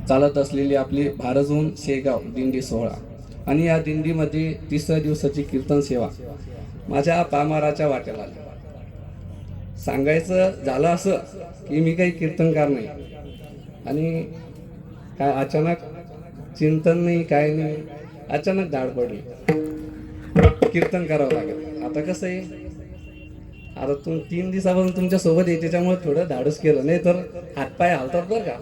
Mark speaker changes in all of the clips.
Speaker 1: चालत असलेली आपली भारजून शेगाव दिंडी सोहळा आणि या दिंडीमध्ये 3 दिवसाची कीर्तन सेवा माझ्या पामाराच्या वाट्याला आली. सांगायचं झालं असं की मी काही कीर्तनकार नाही आणि काय अचानक चिंतन नाही, काय नाही, अचानक धाड पडली, कीर्तन करावं लागेल. आता कसं आहे, आता 3 दिवसापासून तुमच्या सोबत आहे त्याच्यामुळे थोडं धाडस केलं, नाही तर हातपाय हालतात बरं का.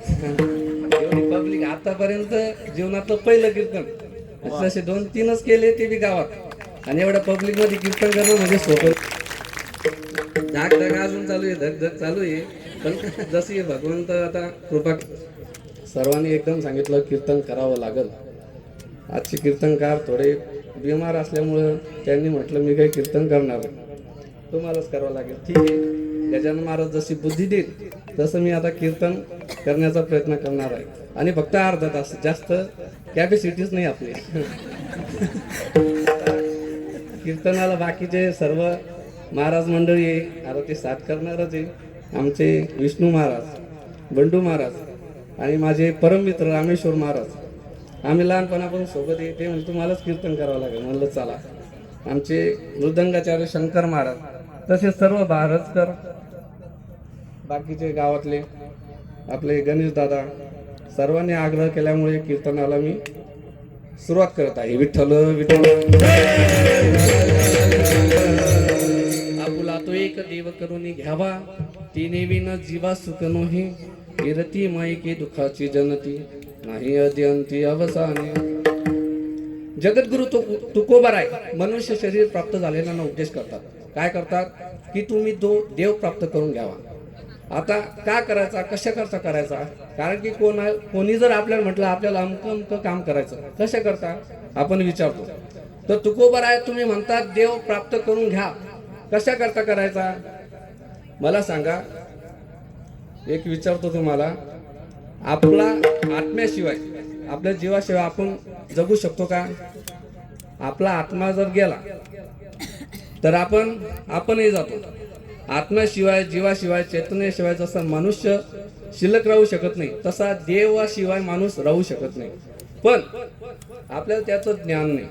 Speaker 1: एवढी पब्लिक आतापर्यंत जीवनातलं पहिलं कीर्तन, असे 2-3च केले ते बी गावात, आणि एवढ्या पब्लिक मध्ये कीर्तन करणं म्हणजे सोपं. धाक धाक अजून चालू आहे, धक धक चालू आहे, पण जशी भगवंत आता कृपा. सर्वांनी एकदम सांगितलं कीर्तन करावं लागल. आजचे कीर्तनकार थोडे बिमार असल्यामुळं त्यांनी म्हटलं मी काही कीर्तन करणार नाही, तुम्हालाच करावं लागेल. ठीक आहे, गजानन महाराज जशी बुद्धी देईल तसं मी आता कीर्तन करण्याचा प्रयत्न करणार आहे. आणि फक्त अर्धा तास, जास्त कॅपॅसिटीच नाही आपली. कीर्तनाला बाकीचे सर्व महाराज मंडळी आहे, आता ते साथ करणारच आहे. आमचे विष्णू महाराज, बंडू महाराज आणि माझे परममित्र रामेश्वर महाराज, आम्ही लहानपणापासून सोबत आहे. ते म्हणजे तुम्हालाच कीर्तन करावं लागेल. म्हणलं चला. आमचे मृदंगाचार्य शंकर महाराज, तसेच सर्व भारतकर, बाकीचे गावातले आपले गणेश दादा, सर्वांनी आग्रह केल्यामुळे कीर्तनाला मी सुरुवात करत आहे. विठ्ठल विठ्ठल आपुला तो एक देव करून घ्यावा, तिने विन जीवा सुख नोही, कीर्ती माईके दुखाची जनती, नाही अद्यंती अवसाने. जगद्गुरु तुकोबाराय मनुष्य शरीर प्राप्त झालेल्यांना उपदेश करतात. काय करतात की तुम्ही तो देव प्राप्त करून घ्यावा. आता का करायचा, कशा करता करायचा, कारण की कोणी जर आपल्याला म्हटलं आपल्याला अमकं काम करायचं, कशा करता आपण विचारतो. तर तुकोबाराय तुम्ही म्हणतात देव प्राप्त करून घ्या, कशा करता करायचा मला सांगा. एक विचारतो तुम्हाला, आपला आत्म्याशिवाय, आपल्या जीवाशिवाय आपण जगू शकतो का? आपला आत्मा जर गेला तर आपणही जातो. आत्म्याशिवाय, जीवाशिवाय, चैतन्याशिवाय जसा मनुष्य शिल्लक राहू शकत नाही, तसा देवाशिवाय माणूस राहू शकत नाही. पण आपल्याला त्याचं ज्ञान नाही.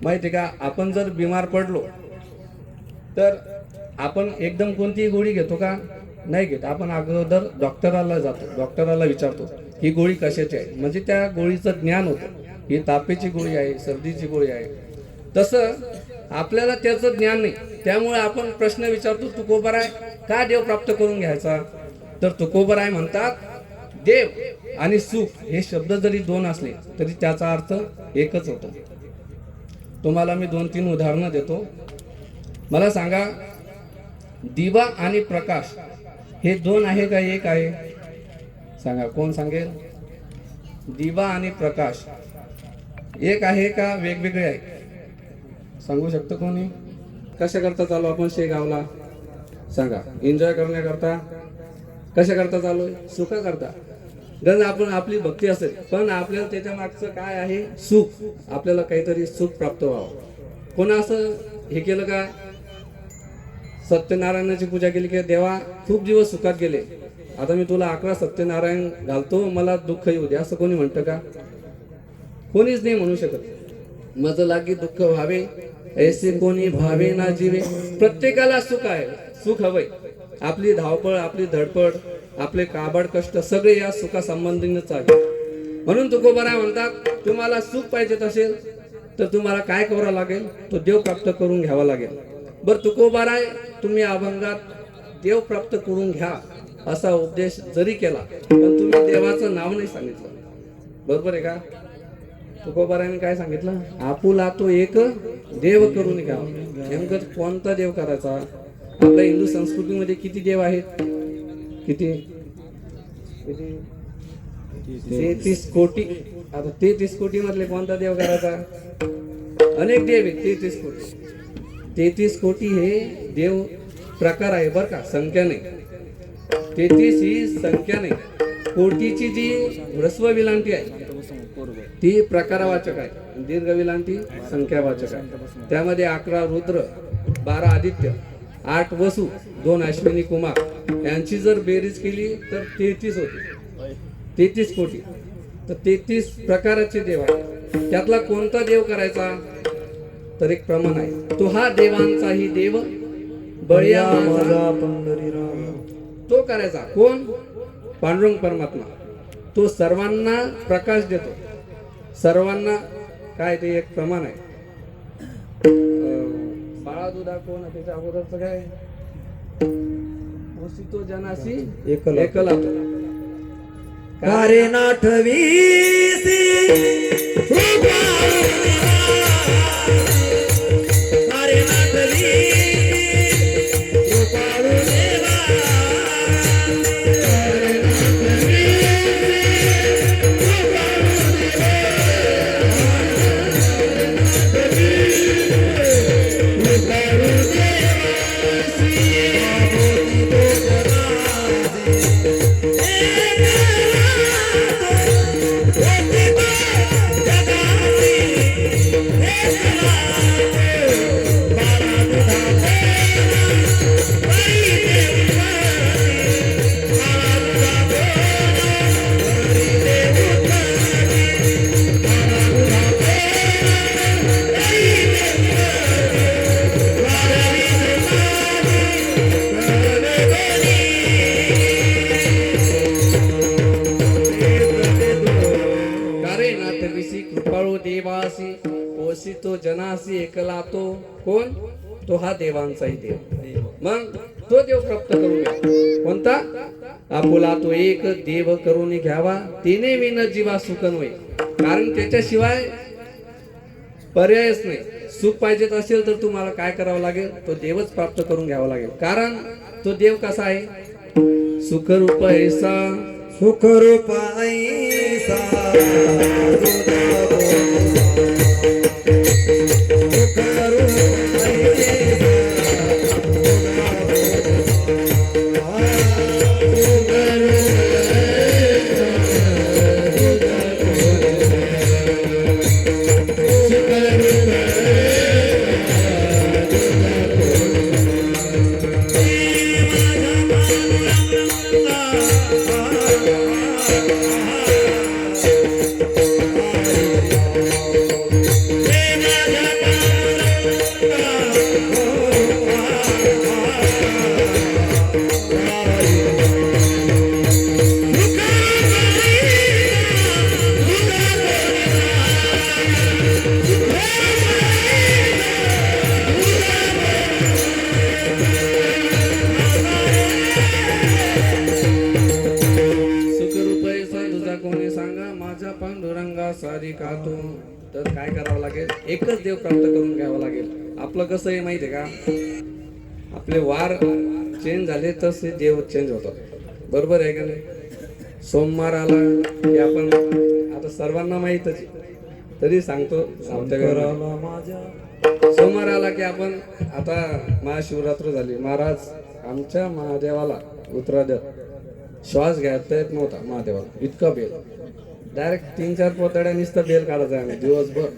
Speaker 1: माहिती का, आपण जर बिमार पडलो तर आपण एकदम कोणतीही गोळी घेतो का? नाही घेत. आपण अगोदर डॉक्टराला जातो, डॉक्टराला विचारतो ही गोळी कशाची आहे, म्हणजे त्या गोळीचं ज्ञान होतं. ही तापेची गोळी आहे, सर्दीची गोळी आहे. तसं आपल्याला त्याचं ज्ञान नाही, त्यामुळे आपण प्रश्न विचारतो तुकोबाराय का देव प्राप्त करून घ्यायचा. तर तुकोबाराय म्हणतात देव आणि सुख हे शब्द जरी 2 असले तरी त्याचा अर्थ एकच होतो. तुम्हाला मी 2-3 उदाहरणं देतो. मला सांगा, दिवा आणि प्रकाश हे 2 आहे का एक आहे? सांगा, कोण सांगेल? दिवा आणि प्रकाश एक आहे का वेगवेगळे आहे? सांगू शकतो कोणी? कशा करता चालू आपण शेगावला? सांगा. एन्जॉय करण्याकरता? कशा करता चालू? सुखा करता. गण आपण आपली भक्ती असेल, पण आपल्याला त्याच्या मागचं काय आहे? सुख. आपल्याला काहीतरी सुख प्राप्त व्हावं. कोणा असं हे केलं का? सत्यनारायणाची पूजा केली की देवा खूप दिवस सुखात गेले, आता मी तुला 11 सत्यनारायण घालतो, मला दुःख येऊ दे, असं कोणी म्हणतं का? कोणीच नाही म्हणू शकत. मज लागी दुःख व्हावे ऐसे कोणी भावे ना जीवे. प्रत्येकाला सुख आहे, सुख हवंय. आपली धावपळ, आपली धडपड, आपले काबाड कष्ट सगळे या सुखा संबंधीच आहे. म्हणून तुकोबाराय म्हणतात तुम्हाला सुख पाहिजे असेल तर तुम्हाला काय करावं लागेल? तो देव प्राप्त करून घ्यावा लागेल. बरं, तुकोबाराय तुम्ही अभंगात देव प्राप्त करून घ्या असा उपदेश जरी केला पण तुम्ही देवाचं नाव नाही सांगितलं. बरोबर आहे का? तुकोबारायने काय सांगितलं? आपुला तो एक देव करून घ्या. नेमकं कोणता देव करायचा? आपल्या हिंदू संस्कृतीमध्ये किती देव आहेत? किती? 33 कोटी. आता 33 कोटी मधले कोणता देव करायचा? अनेक देव आहेत. 33 कोटी. 33 कोटी हे देव प्रकार आहे बरं का, संख्या नाही. 33 ही संख्या नाही. कोटीची जी ह्रस्व विलांटी आहे ती प्रकारवाचक आहे, दीर्घ विलांटी संख्यावाचक आहे. त्यामध्ये 11 रुद्र, 12 आदित्य, 8 वसु, 2 अश्विनी कुमार यांची जर बेरीज केली तर 33 होते. 33 कोटी. तर 33 प्रकारचे देव आहेत. त्यातला कोणता देव करायचा तर एक प्रमाण आहे. तो हा देवांचाही देव बळीया माझा पंढरीराम. तो करायचा. कोण? पांडुरंग परमात्मा. तो सर्वांना प्रकाश देतो. सर्वांना काय ते एक प्रमाण आहे. बाळा दुधा कोण त्याच्या अगोदरच काय तो जनासी एकला
Speaker 2: कारे नाठवीसी कारे नाठवी कृपाळू देवा
Speaker 1: कृपाळू देवासी पोषितो जनासी एकला तो कोण? तो हा देवांचाही देव. मग तो देव प्राप्त करून घ्या. कोणता? आपुला तो एक देव करून घ्यावा तिने विन जीवा सुख नव्हे. कारण त्याच्याशिवाय पर्यायच नाही. सुख पाहिजे असेल तर तुम्हाला काय करावं लागेल? तो देवच प्राप्त करून घ्यावा लागेल. कारण तो देव कसा आहे? सुखरूप ऐसा
Speaker 2: सुखरूप ऐसा
Speaker 1: तर काय करावं लागेल? एकच देव प्राप्त करून घ्यावं लागेल. आपलं कसं आहे माहिती आहे का? आपले वार चेंज झाले तसे देव चेंज होतात. बरोबर आहे का नाही? सोमवार आला की आपण आता सर्वांना माहीतच आहे, तरी सांगतो. सोमवार आला की आपण आता महाशिवरात्र झाली. महाराज आमच्या महादेवाला उत्तराद्यात श्वास घ्यायचा येत नव्हता. महादेवाला इतका बेल, डायरेक्ट 3-4 पोतड्या नुसतं बेल काढायचा आम्ही दिवसभर.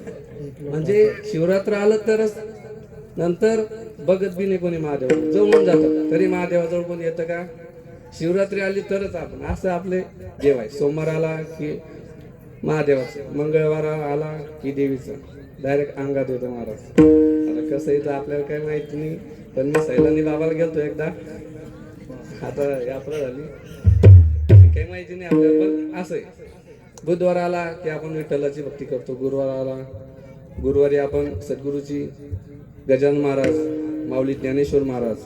Speaker 1: म्हणजे शिवरात्र आलं तरच, नंतर बघत बी नाही कोणी महादेव. जवळून जातात तरी महादेवाजवळ कोण येतं का? शिवरात्री आली तरच आपण. असं आपले देव आहे. सोमवार आला की महादेवाचं, मंगळवार आला की देवीचं, डायरेक्ट अंगात येतो महाराज. आता कसं येतं आपल्याला काही माहिती नाही, पण मी सैलानी बाबाला गेलतो एकदा. आता यात्रा झाली काही माहिती नाही आपल्याला, पण असं आहे. बुधवार आला की आपण विठ्ठलाची भक्ती करतो. गुरुवारी आपण सद्गुरूची गजानन महाराज, माऊली ज्ञानेश्वर महाराज.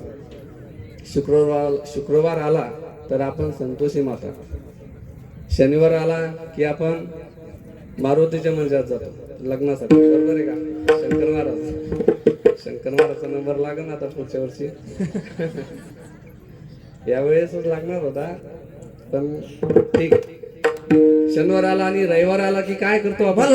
Speaker 1: शुक्रवार आला तर आपण संतोषी माता. शनिवार आला की आपण मारुतीच्या मंदिरात जातो लग्नासाठी. बरोबर आहे का? शंकर महाराजचा नंबर लागेल आता पुढच्या वर्षी. यावेळेसच लागणार होता, पण ठीक. शनिवार आला आणि रविवार आला की काय करतो आपण?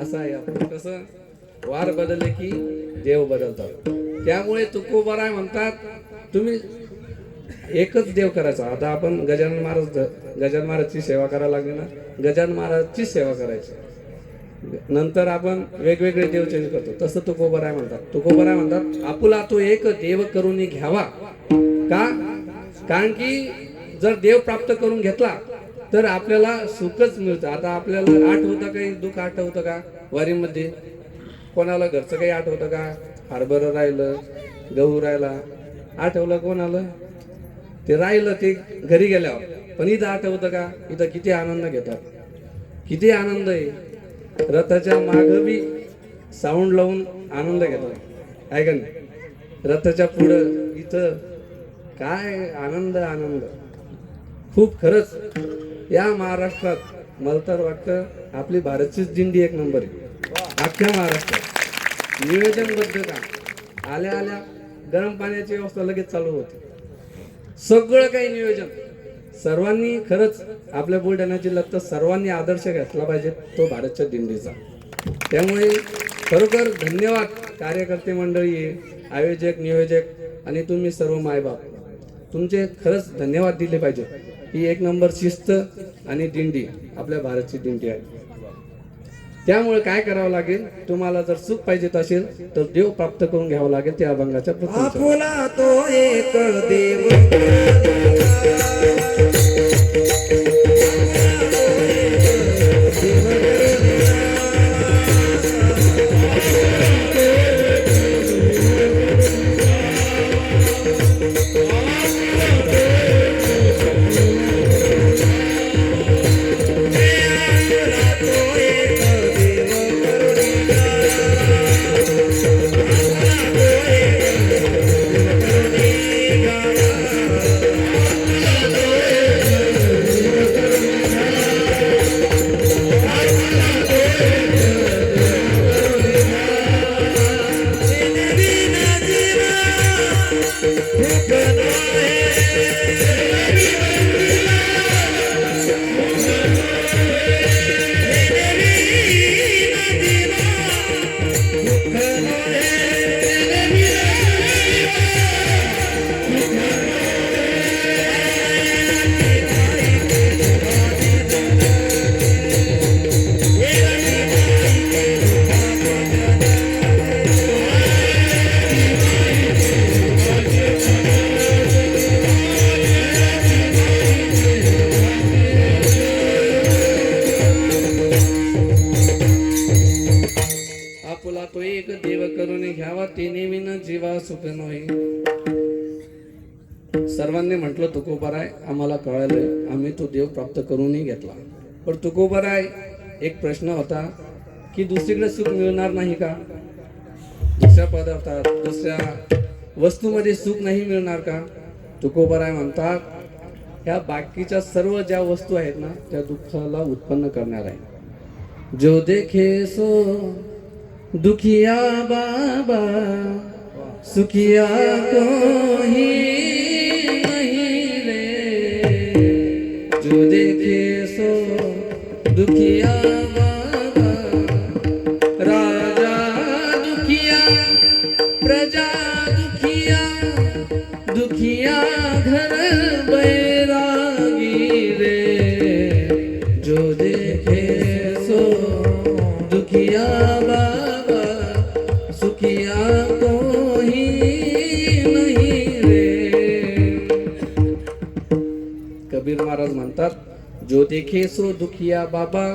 Speaker 1: असं आहे आपण कसं वार बदलले की देव बदलतात. त्यामुळे तुकोबाराय म्हणतात तुम्ही एकच देव करायचा. आता आपण गजानन महाराजची सेवा करायला लागली ना, गजानन महाराजची सेवा करायची. नंतर आपण वेगवेगळे देव चेंज करतो. तसं तुकोबाराय म्हणतात. तुकोबाराय म्हणतात आपुला तो एक देव करून घ्यावा. का? कारण की जर देव प्राप्त करून घेतला तर आपल्याला सुखच मिळतं. आता आपल्याला आठवतं काही दुःख आठवतं का वारीमध्ये? कोणाला घरचं काही आठवतं का? हरभरं राहिलं, गहू राहिला, आठवलं कोणाला? ते राहिलं ते घरी गेल्यावर. पण इथं आठवतं का? इथं किती आनंद घेतात, किती आनंद आहे. रथाच्या माग बी साऊंड लावून आनंद घेतात, आहे का नाही? रथाच्या पुढं इथं काय आनंद आनंद. खूप खरंच या महाराष्ट्रात मला तर वाटतं आपली भारतचीच दिंडी एक नंबर आहे अख्ख्या महाराष्ट्रात. नियोजनबद्ध का आल्या आल्या गरम पाण्याची व्यवस्था लगेच चालू होते. सगळं काही नियोजन सर्वांनी खरंच आपल्या बुलढाणा जिल्ह्यात तर सर्वांनी आदर्श घेतला पाहिजे तो भारतच्या दिंडीचा. त्यामुळे खरोखर धन्यवाद कार्यकर्ते मंडळी, आयोजक, नियोजक आणि तुम्ही सर्व मायबाप, तुमचे खरंच धन्यवाद दिले पाहिजे. ही एक नंबर शिस्त आणि दिंडी आपल्या भारतची दिंडी आहे. त्यामुळे काय करावं लागेल? तुम्हाला जर सुख पाहिजे असेल तर देव प्राप्त करून घ्यावं लागेल त्या अभंगाच्या प्रथम.
Speaker 2: आपुला तो एक देव
Speaker 1: आपुला तो एक देव करून घ्यावा तिने विन जीवा सुख नोही. सर्वांनी म्हटलं तुकोबाराय आम्हाला कळालं, आम्ही तो देव प्राप्त करूनही घेतला. पण तुकोबाराय एक प्रश्न होता की दुसरीकडे सुख मिळणार नाही का? दुसऱ्या पदार्थात दुसऱ्या वस्तूमध्ये सुख नाही मिळणार का? तुकोबाराय म्हणतात ह्या बाकीच्या सर्व ज्या वस्तू आहेत ना त्या दुःखाला उत्पन्न करणार आहे. जो देखे सो दुखिया बाबा सुखिया कोई नहीं रे. जो देखे सो दुखिया बाबा राजा दुखिया प्रजा दुखिया दुखिया घर बैरागी रे. जो देखे सो दुखिया बाबा सुखिया कोई नहीं रे. कबीर महाराज म्हणतात जो देखे सो दुखिया बाबा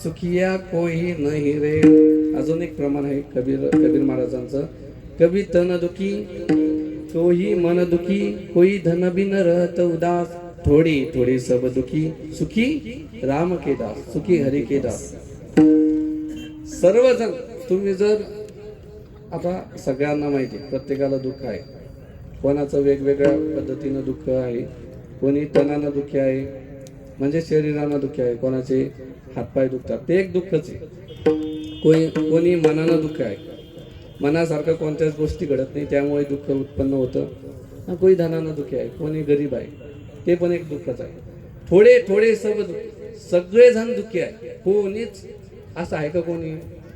Speaker 1: सुखिया कोई नहीं रे. अजून एक प्रमाण आहे कबीर महाराजांचं. कभी तन दुखी कोई मन दुखी कोई धन बिन रहत उदास थोड़ी थोड़ी सब दुखी सुखी राम के दास सुखी हरि के दास. सर्वजण तुम्ही जर आता सगळ्यांना माहिती आहे, प्रत्येकाला दुःख आहे. कोणाचं वेगवेगळ्या पद्धतीनं दुःख आहे. कोणी तणानं दुःखी आहे, म्हणजे शरीरानं दुःखी आहे. कोणाचे हातपाय दुखतात, ते एक दुःखच आहे. कोणी मनानं दुःख आहे, मनासारखं कोणत्याच गोष्टी घडत नाही, त्यामुळे दुःख उत्पन्न होतं. कोणी धनानं दुःखी आहे, कोणी गरीब आहे, ते पण एक दुःखच आहे. थोडे थोडे सगळेजण दुःखी आहे. कोणीच असं आहे का कोणी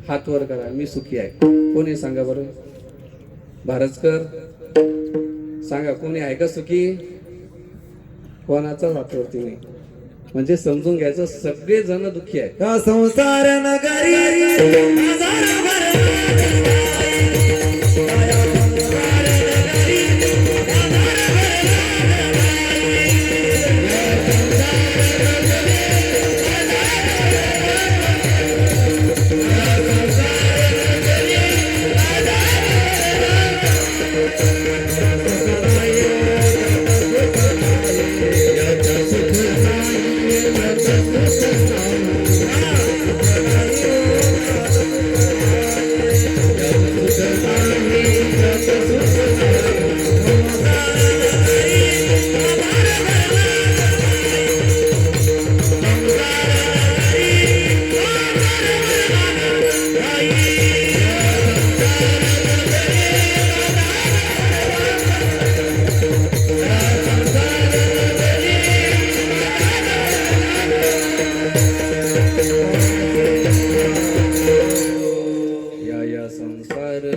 Speaker 1: हात वर करा मी सुखी आहे? कोणी सांगा बरं? भारतकर सांगा, कोणी आहे का सुखी? कोणाचाच हातवरती नाही. म्हणजे समजून घ्यायचं सगळेजण दुःखी आहे.
Speaker 2: का संसार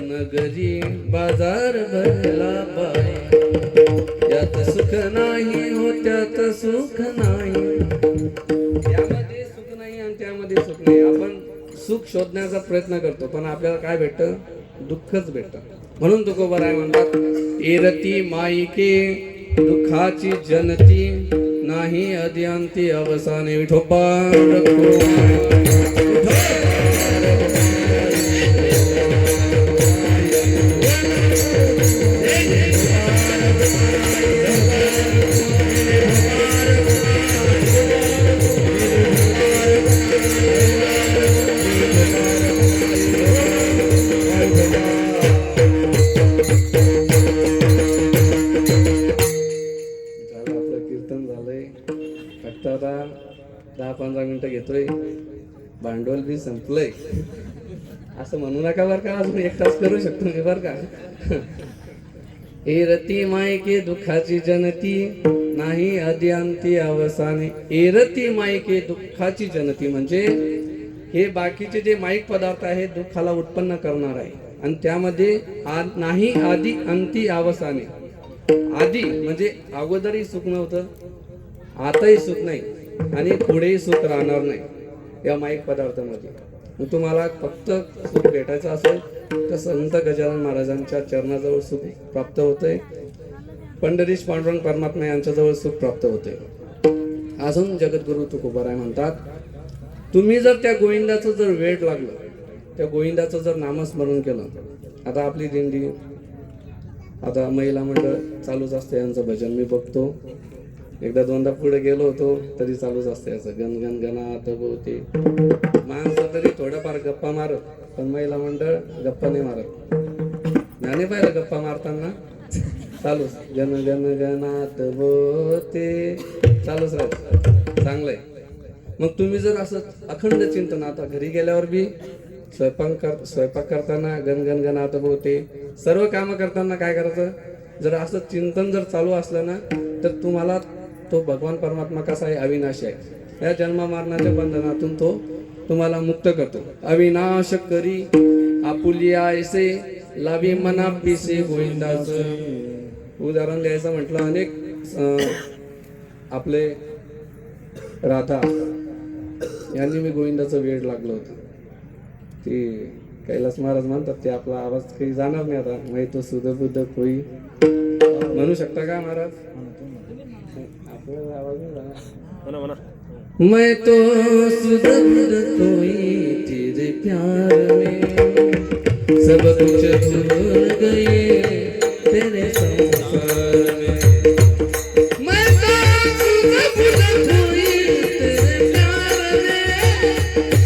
Speaker 1: नगरी बाजार भरला बाय, यात सुख नाही हो त्यात सुख नाही. यामध्ये सुख नाही आणि त्यामध्ये सुख नाही. आपण सुख शोधण्याचा प्रयत्न करतो, पण आपल्याला काय भेटतं? दुःखच भेटतं. म्हणून तुकोबाराय म्हणतात, एरती माईके दुःखाची जनती, नाही अद्यांती अवसाने. विठोबा फक्त आता 10-15 मिनिटं घेतोय, भांडवल बी संपलंय. असं म्हणू नका बरं का, अजून 1 तास करू शकतो मी बरं का. एरती मायके दुःखाची जनती, नाही अद्यांती अवसाने. एरती मायके दुःखाची जनती म्हणजे हे बाकीचे जे माईक पदार्थ आहेत दुःखाला उत्पन्न करणार आहे, आणि त्यामध्ये नाही आदी अंती अवसाने. आधी म्हणजे अगोदरही सुख नव्हतं, आताही सुख नाही, आणि पुढेही सुख राहणार नाही या माईक पदार्थामध्ये. तुम्हाला फक्त सुख भेटायचं असेल तर संत गजानन महाराजांच्या चरणाजवळ सुख प्राप्त होतंय, पंढरीश पांडुरंग परमात्मा यांच्याजवळ सुख प्राप्त होते. अजून जगद्गुरु तुकोबाराय म्हणतात, तुम्ही जर त्या गोविंदाचं जर वेड लागलं, त्या गोविंदाचं जर नामस्मरण केलं. आता आपली दिंडी, आता महिला मंडळ चालूच असते यांचं भजन. मी बघतो, 1-2दा पुढे गेलो होतो तरी चालूच असते असं गण गण गणात भोवती. माणसं तरी थोडंफार गप्पा मारत, पण महिला मंडळ गप्पा नाही मारत. नाही पाहिलं गप्पा मारताना चालूच गण गण गणात भोवते चालूच राहत. चांगलंय. मग तुम्ही जर असं अखंड चिंतन, आता घरी गेल्यावर बी स्वयंपाक करताना गण गण गणात भोवते, सर्व कामं करताना काय करायचं? जर असं चिंतन जर चालू असलं ना, तर तुम्हाला तो भगवान परमात्मा कसा आहे? अविनाशी आहे. या जन्म मरणाच्या बंधनातून तो तुम्हाला मुक्त करतो. अविनाश करी आपुलिया ऐसे, लावी मना पिसे गोविंदाचं. उदाहरण द्यायचं म्हटलं, अनेक आपले राधा यांनी मी गोविंदाचं वेड लागलं होतं. ते कैलास महाराज म्हणतात, ते आपला आवाज काही जाणार नाही आता. माहिती तो सुध बुद्ध कोई म्हणू शकता का महाराज? आपल्याला आवाज नाही जाणार. मैं तो सुध बुद्ध कोई तेरे प्यार में, सब कुछ भूल गए तेरे संसार में. मैं तो सुध बुद्ध कोई तेरे प्यार में,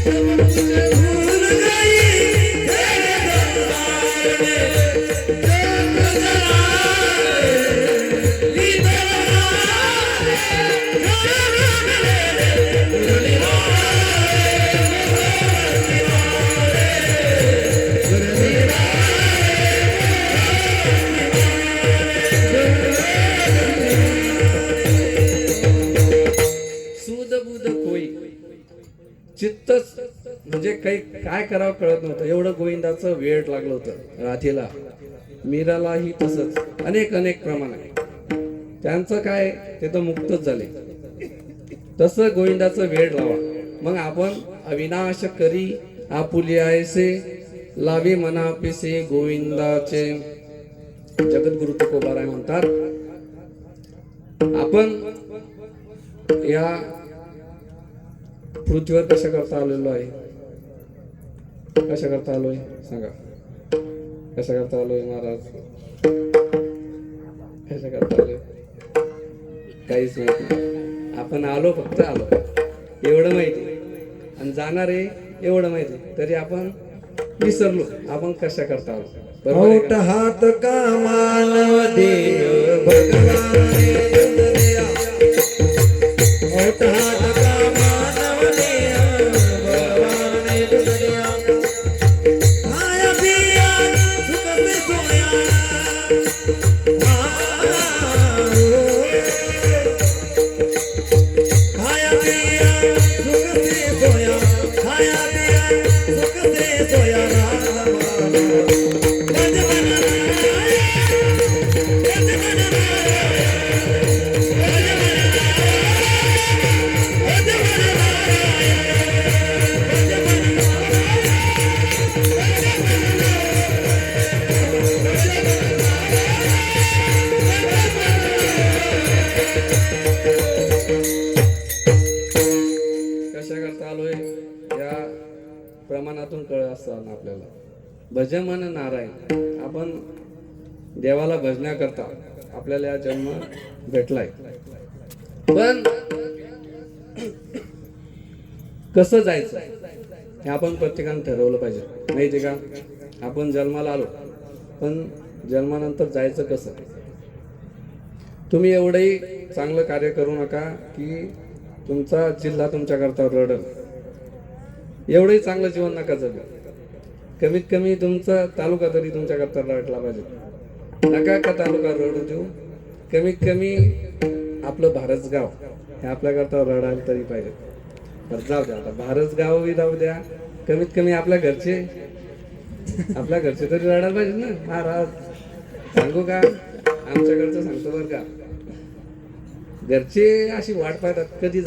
Speaker 1: सब कुछ भूल गए तेरे संसार में. काय करावं कळत नव्हतं. एवढं गोविंदाचं वेळ लागलं होतं राधेला. मीरालाही तसंच अनेक अनेक प्रमाण आहे. त्यांचं काय ते तर मुक्तच झाले. तसं गोविंदाचं वेळ लावा. मग आपण अविनाश करी आपुली आयसे लावी मना पिसे गोविंदाचे. जगद्गुरु तुकोबाराय म्हणतात आपण या पृथ्वीवर कशा करता आलेलो आहे. कशा करता आलोय सांगा. कशा करता आलोय महाराज. कशा करता आलोय काहीच माहिती नाही. आपण आलो फक्त आलो एवढं माहिती आणि जाणार आहे एवढं माहिती. तरी आपण विसरलो आपण कशा करता आलो.
Speaker 2: ओट हात का मानव देव भगवान दया. ओट हात का मानव देव भगवान दया. खाया पिया सुख से सोया. खाया पिया सुख से सोया. खाया पिया सुख से सोया.
Speaker 1: कशा करता आलोय या प्रमाणातून कळ असतं आपल्याला. भजन मन नारायण. आपण देवाला भजना करता आपल्याला हा जन्म भेटलाय. पण कसं जायचं हे आपण प्रत्येकाने ठरवलं पाहिजे. माहिती का आपण जन्माला आलो पण जन्मानंतर जायचं कसं. तुम्ही एवढंही चांगलं कार्य करू नका की तुमचा जिल्हा तुमच्याकरता रडल. एवढंही चांगलं जीवन नका जगू. कमीत कमी तुमचा तालुका तरी तुमच्याकरता रडला पाहिजे. नका का तालुका रडू देऊ. कमीत कमी आपलं भारसगाव हे आपल्याकरता रडायला तरी पाहिजे. तर जाऊ द्या आता भारसगाव जाऊ द्या. कमीत कमी आपल्या घरचे तरी रडायला पाहिजे ना. महाराज सांगू का आमच्याकडचं सांगतो बरं का. घरचे अशी वाट पाहतात कधी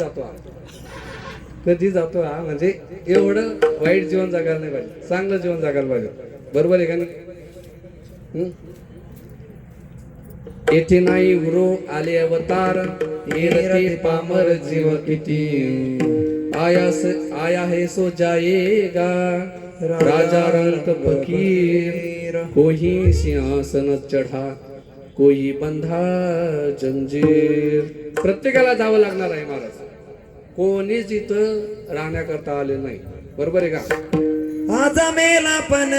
Speaker 1: जातो हा म्हणजे एवढं वाईट जीवन जगायला नाही पाहिजे. चांगलं जीवन जगायला पाहिजे. बरोबर आहे का नाही. येथे नाही उरो आले अवतार येते पामर जीव किती. आया है सो जाएगा राजा रंग फकीर. कोई सिंहासन चढा कोई बंधा जंजीर. प्रत्येकाला जावं लागणार आहे महाराज. कोणीच इथं राहण्याकरता आले नाही. बरोबर आहे का.
Speaker 2: आज मेला पण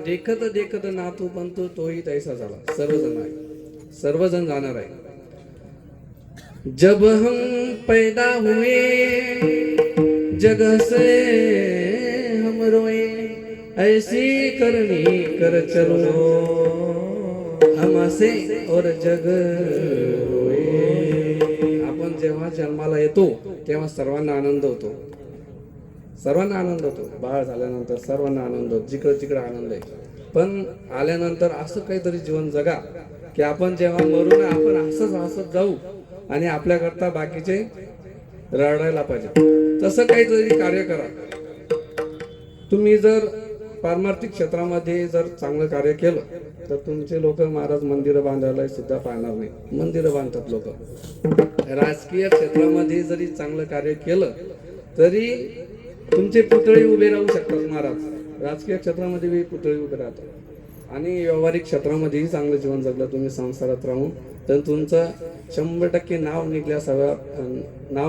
Speaker 1: देखत देखत नातू पंतू तोही तैसा झाला. सर्वजण जाणार आहे. जब हम पैदा हुए जग से हम रोए ऐसी करनी कर चलो हम हसे और जग रोए. आपण जेव्हा जन्माला येतो तेव्हा सर्वांना आनंद होतो. सर्वांना आनंद होतो. बाळ झाल्यानंतर सर्वांना आनंद होतो, जिकडे तिकडे आनंद आहे. पण आल्यानंतर असं काहीतरी जीवन जगा की आपण जेव्हा मरू ना आपण हसत हसत जाऊ आणि आपल्याकरता बाकीचे रडायला पाहिजे. तसं काहीतरी कार्य करा. तुम्ही जर पारमार्थिक क्षेत्रामध्ये जर चांगलं कार्य केलं तर तुमचे लोक महाराज मंदिरं बांधायला सुद्धा पाहणार नाही. मंदिरं बांधतात लोक. राजकीय क्षेत्रामध्ये जरी चांगलं कार्य केलं तरी तुमचे पुतळे उभे राहू शकतात महाराज. राजकीय क्षेत्रामध्ये बी पुतळे उभे राहतात आणि व्यावहारिक क्षेत्रामध्येही चांगलं जीवन जगलं तुम्ही संसारात राहून तर तुमचं 100% नाव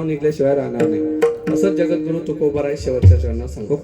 Speaker 1: निघल्याशिवाय राहणार नाही. असं जगद्गुरु तुकोबाराय शेवटच्या चरणात सांगतो.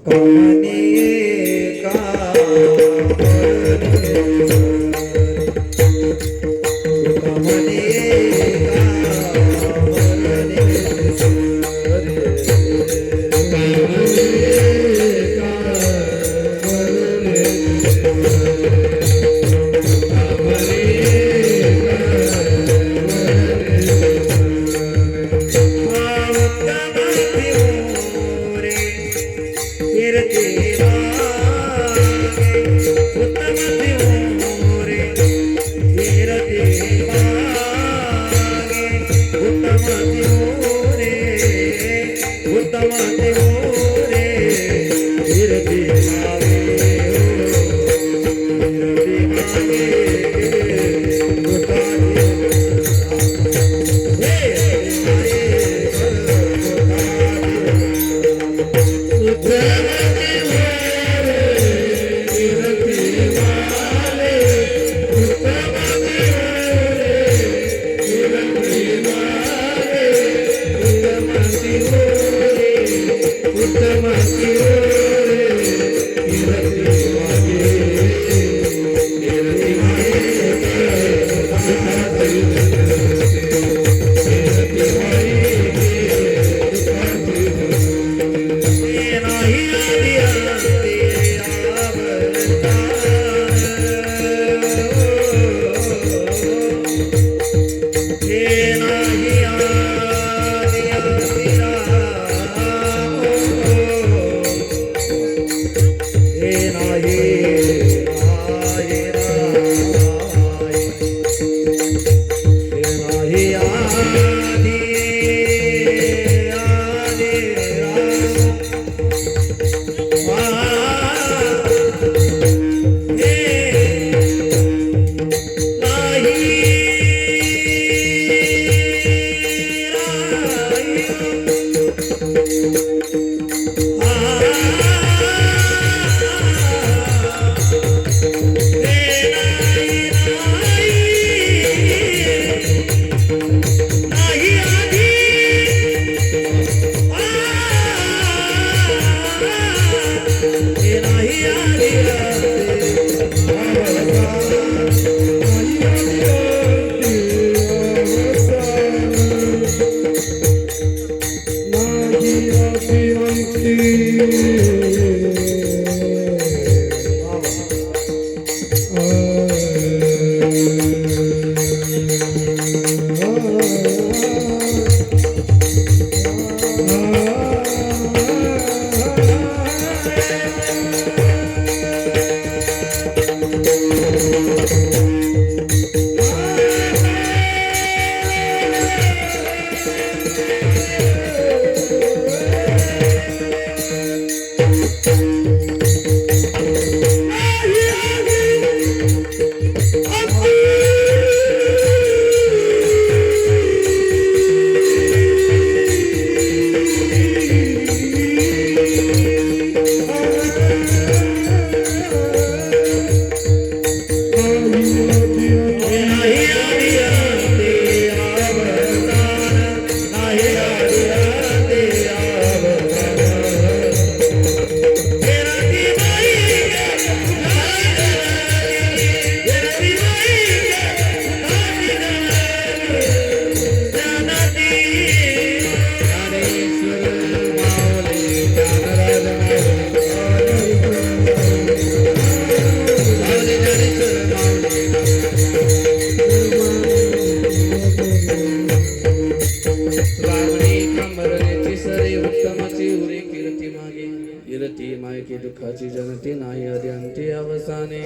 Speaker 1: मायके दुःखाची जनती नाही अद्यांती अवसाने.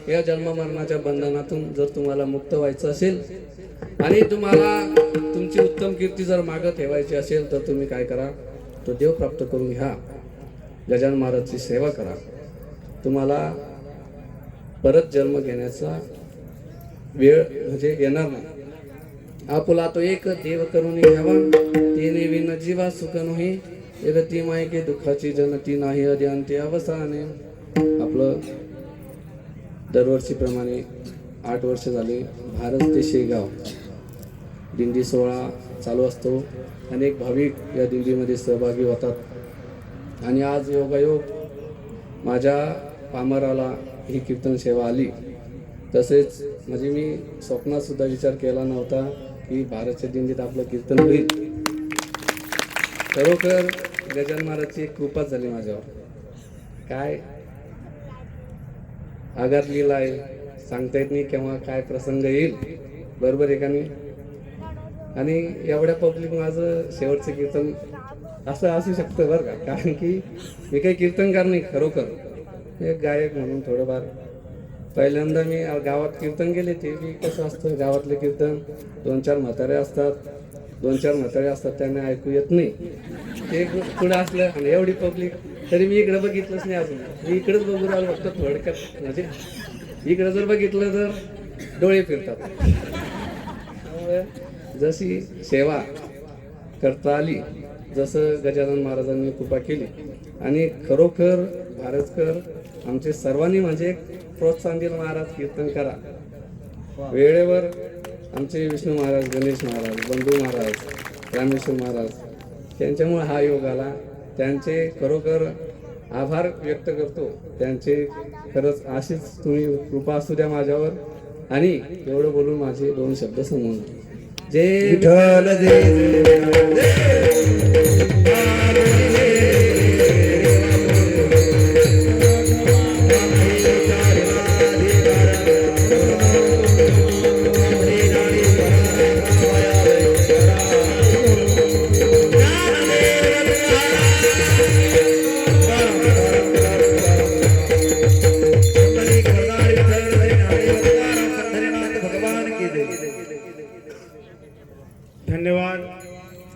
Speaker 1: या जन्म मरणाच्या बंधनातून जर तुम्हाला मुक्त व्हायचं असेल आणि तुम्हाला तुमची उत्तम कीर्ती जर मागं ठेवायची असेल तर तुम्ही काय करा, तो देव प्राप्त करून घ्या. गजानन महाराजची सेवा करा. तुम्हाला परत जन्म घेण्याचा वेळ म्हणजे येणार नाही. आपुला तो एक देव करून घ्यावा, तिने विन जीवा सुख नोही. रती मायके दुःखाची जनती नाही अद्यांती अवसाने. आपलं दरवर्षीप्रमाणे 8 वर्ष झाले भारत ते शेगाव दिंडी सोहळा चालू असतो. अनेक भाविक या दिंडीमध्ये सहभागी होतात आणि आज योगायोग माझ्या पामराला ही कीर्तन सेवा आली. तसेच म्हणजे मी स्वप्नात सुद्धा विचार केला नव्हता की भारतच्या दिंडीत आपलं कीर्तन होईल. खरोखर गजानन महाराजची एक कृपा झाली माझ्यावर. काय आघात लिहिला आहे, सांगता येत नाही केव्हा काय प्रसंग येईल, बरोबर आहे का नाही. आणि एवढ्या पब्लिक माझं शेवटचं कीर्तन असं असू शकतं बरं का, कारण की मी काही कीर्तनकार नाही. खरोखर एक गायक म्हणून थोडंफार पहिल्यांदा मी गावात कीर्तन गेले. ते बी कसं असतं गावातले कीर्तन, 2-4 म्हातारे असतात त्यांना ऐकू येत नाही. ते पुढं असलं आणि एवढी पब्लिक तरी मी इकडं बघितलंच नाही. अजून मी इकडेच बघू राहिलो फक्त थोडक्यात. म्हणजे इकडं जर बघितलं तर डोळे फिरतात. त्यामुळे जशी सेवा करता आली, जसं गजानन महाराजांनी कृपा केली आणि खरोखर भारतकर आमचे सर्वांनी म्हणजे एक प्रोत्साहन दिलं, महाराज कीर्तन करा. वेळेवर आमचे विष्णू महाराज, गणेश महाराज, बंधू महाराज, रामेश्वर महाराज त्यांच्यामुळे हा योग आला. त्यांचे खरोखर आभार व्यक्त करतो. त्यांचे खरंच अशीच तुम्ही कृपा असू द्या माझ्यावर. आणि एवढं बोलून माझे 2 शब्द समजून जय
Speaker 2: विठ्ठल धन्यवाद.